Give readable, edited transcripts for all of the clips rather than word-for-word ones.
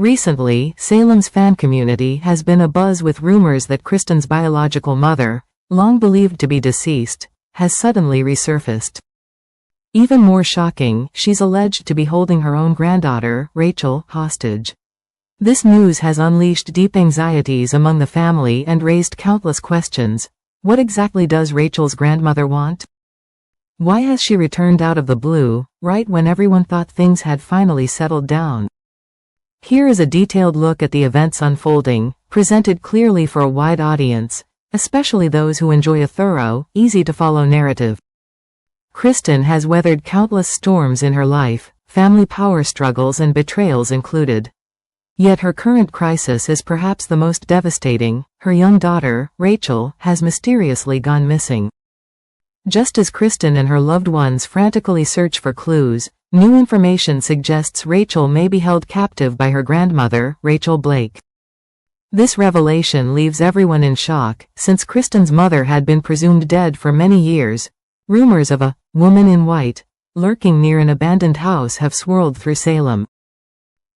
Recently, Salem's fan community has been abuzz with rumors that Kristen's biological mother, long believed to be deceased, has suddenly resurfaced. Even more shocking, she's alleged to be holding her own granddaughter, Rachel, hostage. This news has unleashed deep anxieties among the family and raised countless questions. What exactly does Rachel's grandmother want? Why has she returned out of the blue, right when everyone thought things had finally settled down? Here is a detailed look at the events unfolding, presented clearly for a wide audience, especially those who enjoy a thorough, easy-to-follow narrative. Kristen has weathered countless storms in her life, family power struggles and betrayals included. Yet her current crisis is perhaps the most devastating. Her young daughter, Rachel, has mysteriously gone missing. Just as Kristen and her loved ones frantically search for clues, new information suggests Rachel may be held captive by her grandmother, Rachel Blake. This revelation leaves everyone in shock, since Kristen's mother had been presumed dead for many years. Rumors of a woman in white lurking near an abandoned house have swirled through Salem.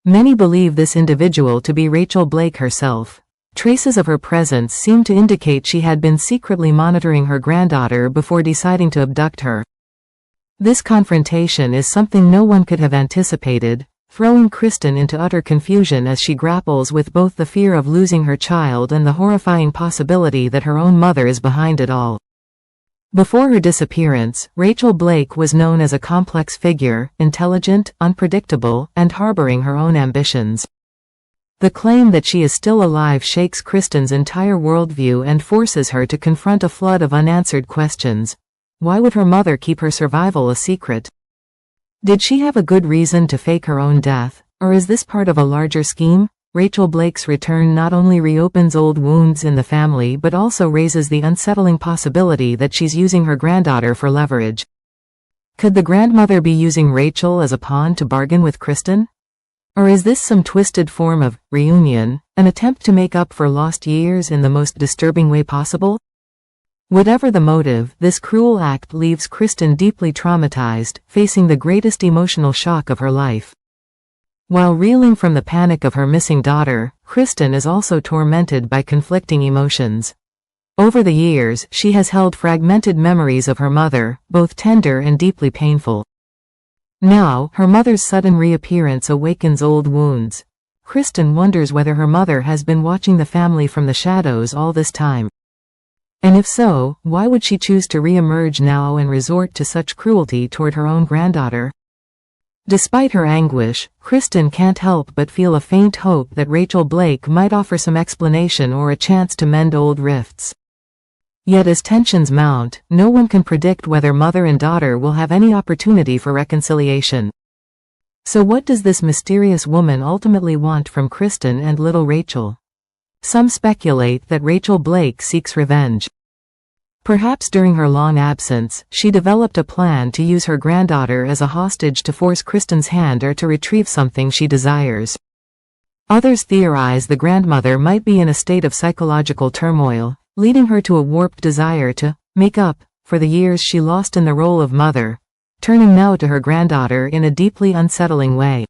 Many believe this individual to be Rachel Blake herself. Traces of her presence seem to indicate she had been secretly monitoring her granddaughter before deciding to abduct her. This confrontation is something no one could have anticipated, throwing Kristen into utter confusion as she grapples with both the fear of losing her child and the horrifying possibility that her own mother is behind it all. Before her disappearance, Rachel Blake was known as a complex figure, intelligent, unpredictable, and harboring her own ambitions. The claim that she is still alive shakes Kristen's entire worldview and forces her to confront a flood of unanswered questions. Why would her mother keep her survival a secret? Did she have a good reason to fake her own death, or is this part of a larger scheme? Rachel Blake's return not only reopens old wounds in the family but also raises the unsettling possibility that she's using her granddaughter for leverage. Could the grandmother be using Rachel as a pawn to bargain with Kristen? Or is this some twisted form of reunion, an attempt to make up for lost years in the most disturbing way possible? Whatever the motive, this cruel act leaves Kristen deeply traumatized, facing the greatest emotional shock of her life. While reeling from the panic of her missing daughter, Kristen is also tormented by conflicting emotions. Over the years, she has held fragmented memories of her mother, both tender and deeply painful. Now, her mother's sudden reappearance awakens old wounds. Kristen wonders whether her mother has been watching the family from the shadows all this time. And if so, why would she choose to re-emerge now and resort to such cruelty toward her own granddaughter? Despite her anguish, Kristen can't help but feel a faint hope that Rachel Blake might offer some explanation or a chance to mend old rifts. Yet as tensions mount, no one can predict whether mother and daughter will have any opportunity for reconciliation. So what does this mysterious woman ultimately want from Kristen and little Rachel? Some speculate that Rachel Blake seeks revenge. Perhaps during her long absence, she developed a plan to use her granddaughter as a hostage to force Kristen's hand or to retrieve something she desires. Others theorize the grandmother might be in a state of psychological turmoil, leading her to a warped desire to make up for the years she lost in the role of mother, turning now to her granddaughter in a deeply unsettling way.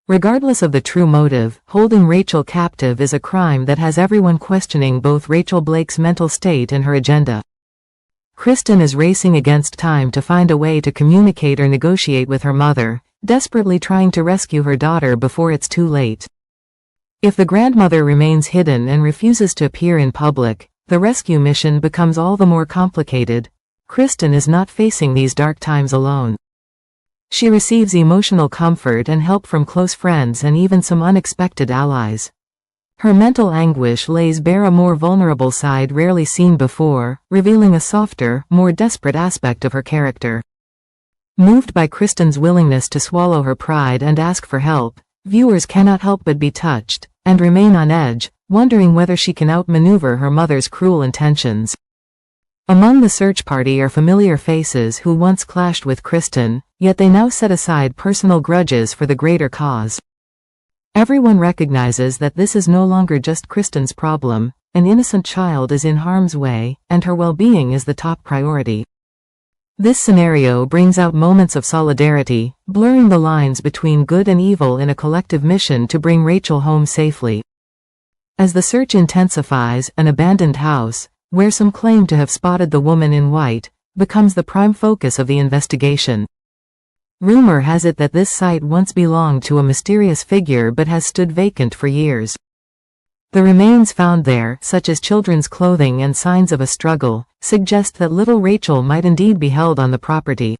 Regardless of the true motive, holding Rachel captive is a crime that has everyone questioning both Rachel Blake's mental state and her agenda. Kristen is racing against time to find a way to communicate or negotiate with her mother, desperately trying to rescue her daughter before it's too late. If the grandmother remains hidden and refuses to appear in public, the rescue mission becomes all the more complicated. Kristen is not facing these dark times alone. She receives emotional comfort and help from close friends and even some unexpected allies. Her mental anguish lays bare a more vulnerable side rarely seen before, revealing a softer, more desperate aspect of her character. Moved by Kristen's willingness to swallow her pride and ask for help, viewers cannot help but be touched, and remain on edge, wondering whether she can outmaneuver her mother's cruel intentions. Among the search party are familiar faces who once clashed with Kristen, yet they now set aside personal grudges for the greater cause. Everyone recognizes that this is no longer just Kristen's problem. An innocent child is in harm's way, and her well-being is the top priority. This scenario brings out moments of solidarity, blurring the lines between good and evil in a collective mission to bring Rachel home safely. As the search intensifies, an abandoned house, where some claim to have spotted the woman in white, becomes the prime focus of the investigation. Rumor has it that this site once belonged to a mysterious figure but has stood vacant for years. The remains found there, such as children's clothing and signs of a struggle, suggest that little Rachel might indeed be held on the property.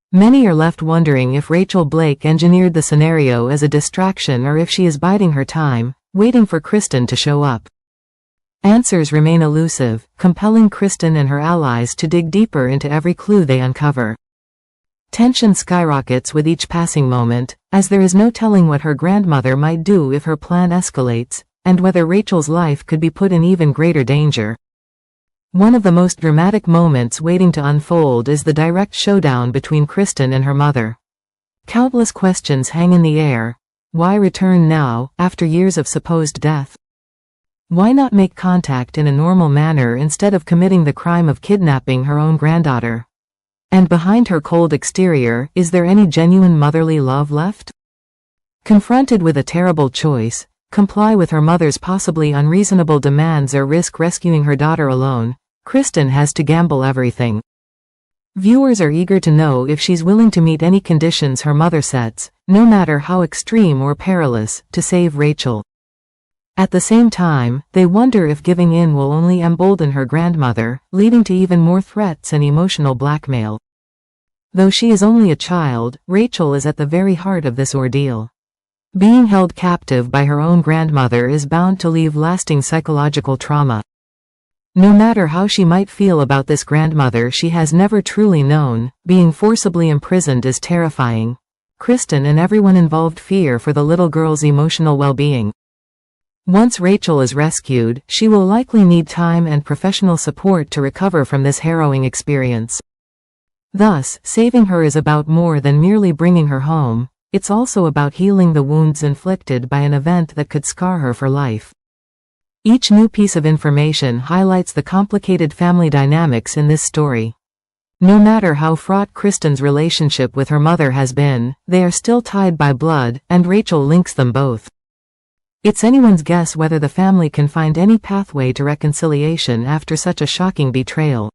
Many are left wondering if Rachel Blake engineered the scenario as a distraction or if she is biding her time, waiting for Kristen to show up. Answers remain elusive, compelling Kristen and her allies to dig deeper into every clue they uncover. Tension skyrockets with each passing moment, as there is no telling what her grandmother might do if her plan escalates, and whether Rachel's life could be put in even greater danger. One of the most dramatic moments waiting to unfold is the direct showdown between Kristen and her mother. Countless questions hang in the air. Why return now, after years of supposed death? Why not make contact in a normal manner instead of committing the crime of kidnapping her own granddaughter? And behind her cold exterior, is there any genuine motherly love left? Confronted with a terrible choice, comply with her mother's possibly unreasonable demands or risk rescuing her daughter alone, Kristen has to gamble everything. Viewers are eager to know if she's willing to meet any conditions her mother sets, no matter how extreme or perilous, to save Rachel. At the same time, they wonder if giving in will only embolden her grandmother, leading to even more threats and emotional blackmail. Though she is only a child, Rachel is at the very heart of this ordeal. Being held captive by her own grandmother is bound to leave lasting psychological trauma. No matter how she might feel about this grandmother she has never truly known, being forcibly imprisoned is terrifying. Kristen and everyone involved fear for the little girl's emotional well-being. Once Rachel is rescued, she will likely need time and professional support to recover from this harrowing experience. Thus, saving her is about more than merely bringing her home. It's also about healing the wounds inflicted by an event that could scar her for life. Each new piece of information highlights the complicated family dynamics in this story. No matter how fraught Kristen's relationship with her mother has been, they are still tied by blood, and Rachel links them both. It's anyone's guess whether the family can find any pathway to reconciliation after such a shocking betrayal.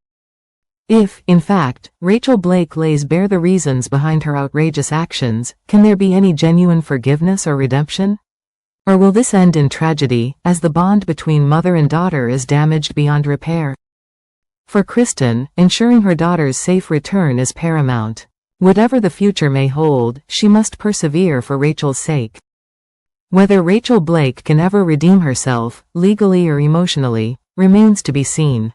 If, in fact, Rachel Blake lays bare the reasons behind her outrageous actions, can there be any genuine forgiveness or redemption? Or will this end in tragedy, as the bond between mother and daughter is damaged beyond repair? For Kristen, ensuring her daughter's safe return is paramount. Whatever the future may hold, she must persevere for Rachel's sake. Whether Rachel Blake can ever redeem herself, legally or emotionally, remains to be seen.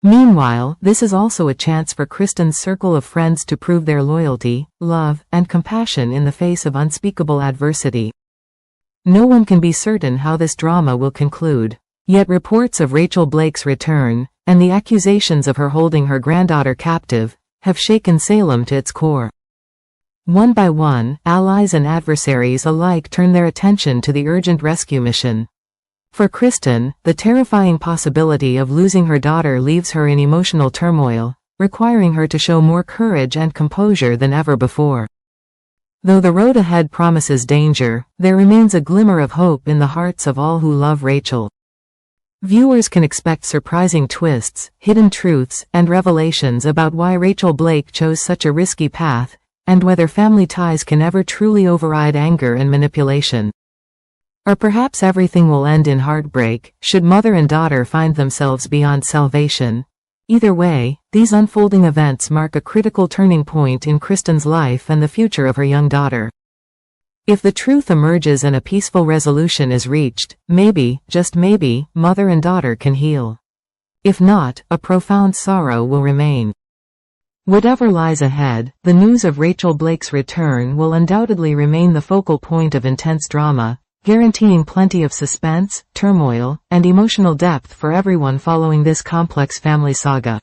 Meanwhile, this is also a chance for Kristen's circle of friends to prove their loyalty, love, and compassion in the face of unspeakable adversity. No one can be certain how this drama will conclude. Yet reports of Rachel Blake's return, and the accusations of her holding her granddaughter captive, have shaken Salem to its core. One by one, allies and adversaries alike turn their attention to the urgent rescue mission. For Kristen, the terrifying possibility of losing her daughter leaves her in emotional turmoil, requiring her to show more courage and composure than ever before. Though the road ahead promises danger, there remains a glimmer of hope in the hearts of all who love Rachel. Viewers can expect surprising twists, hidden truths, and revelations about why Rachel Blake chose such a risky path, and whether family ties can ever truly override anger and manipulation. Or perhaps everything will end in heartbreak, should mother and daughter find themselves beyond salvation. Either way, these unfolding events mark a critical turning point in Kristen's life and the future of her young daughter. If the truth emerges and a peaceful resolution is reached, maybe, just maybe, mother and daughter can heal. If not, a profound sorrow will remain. Whatever lies ahead, the news of Rachel Blake's return will undoubtedly remain the focal point of intense drama, guaranteeing plenty of suspense, turmoil, and emotional depth for everyone following this complex family saga.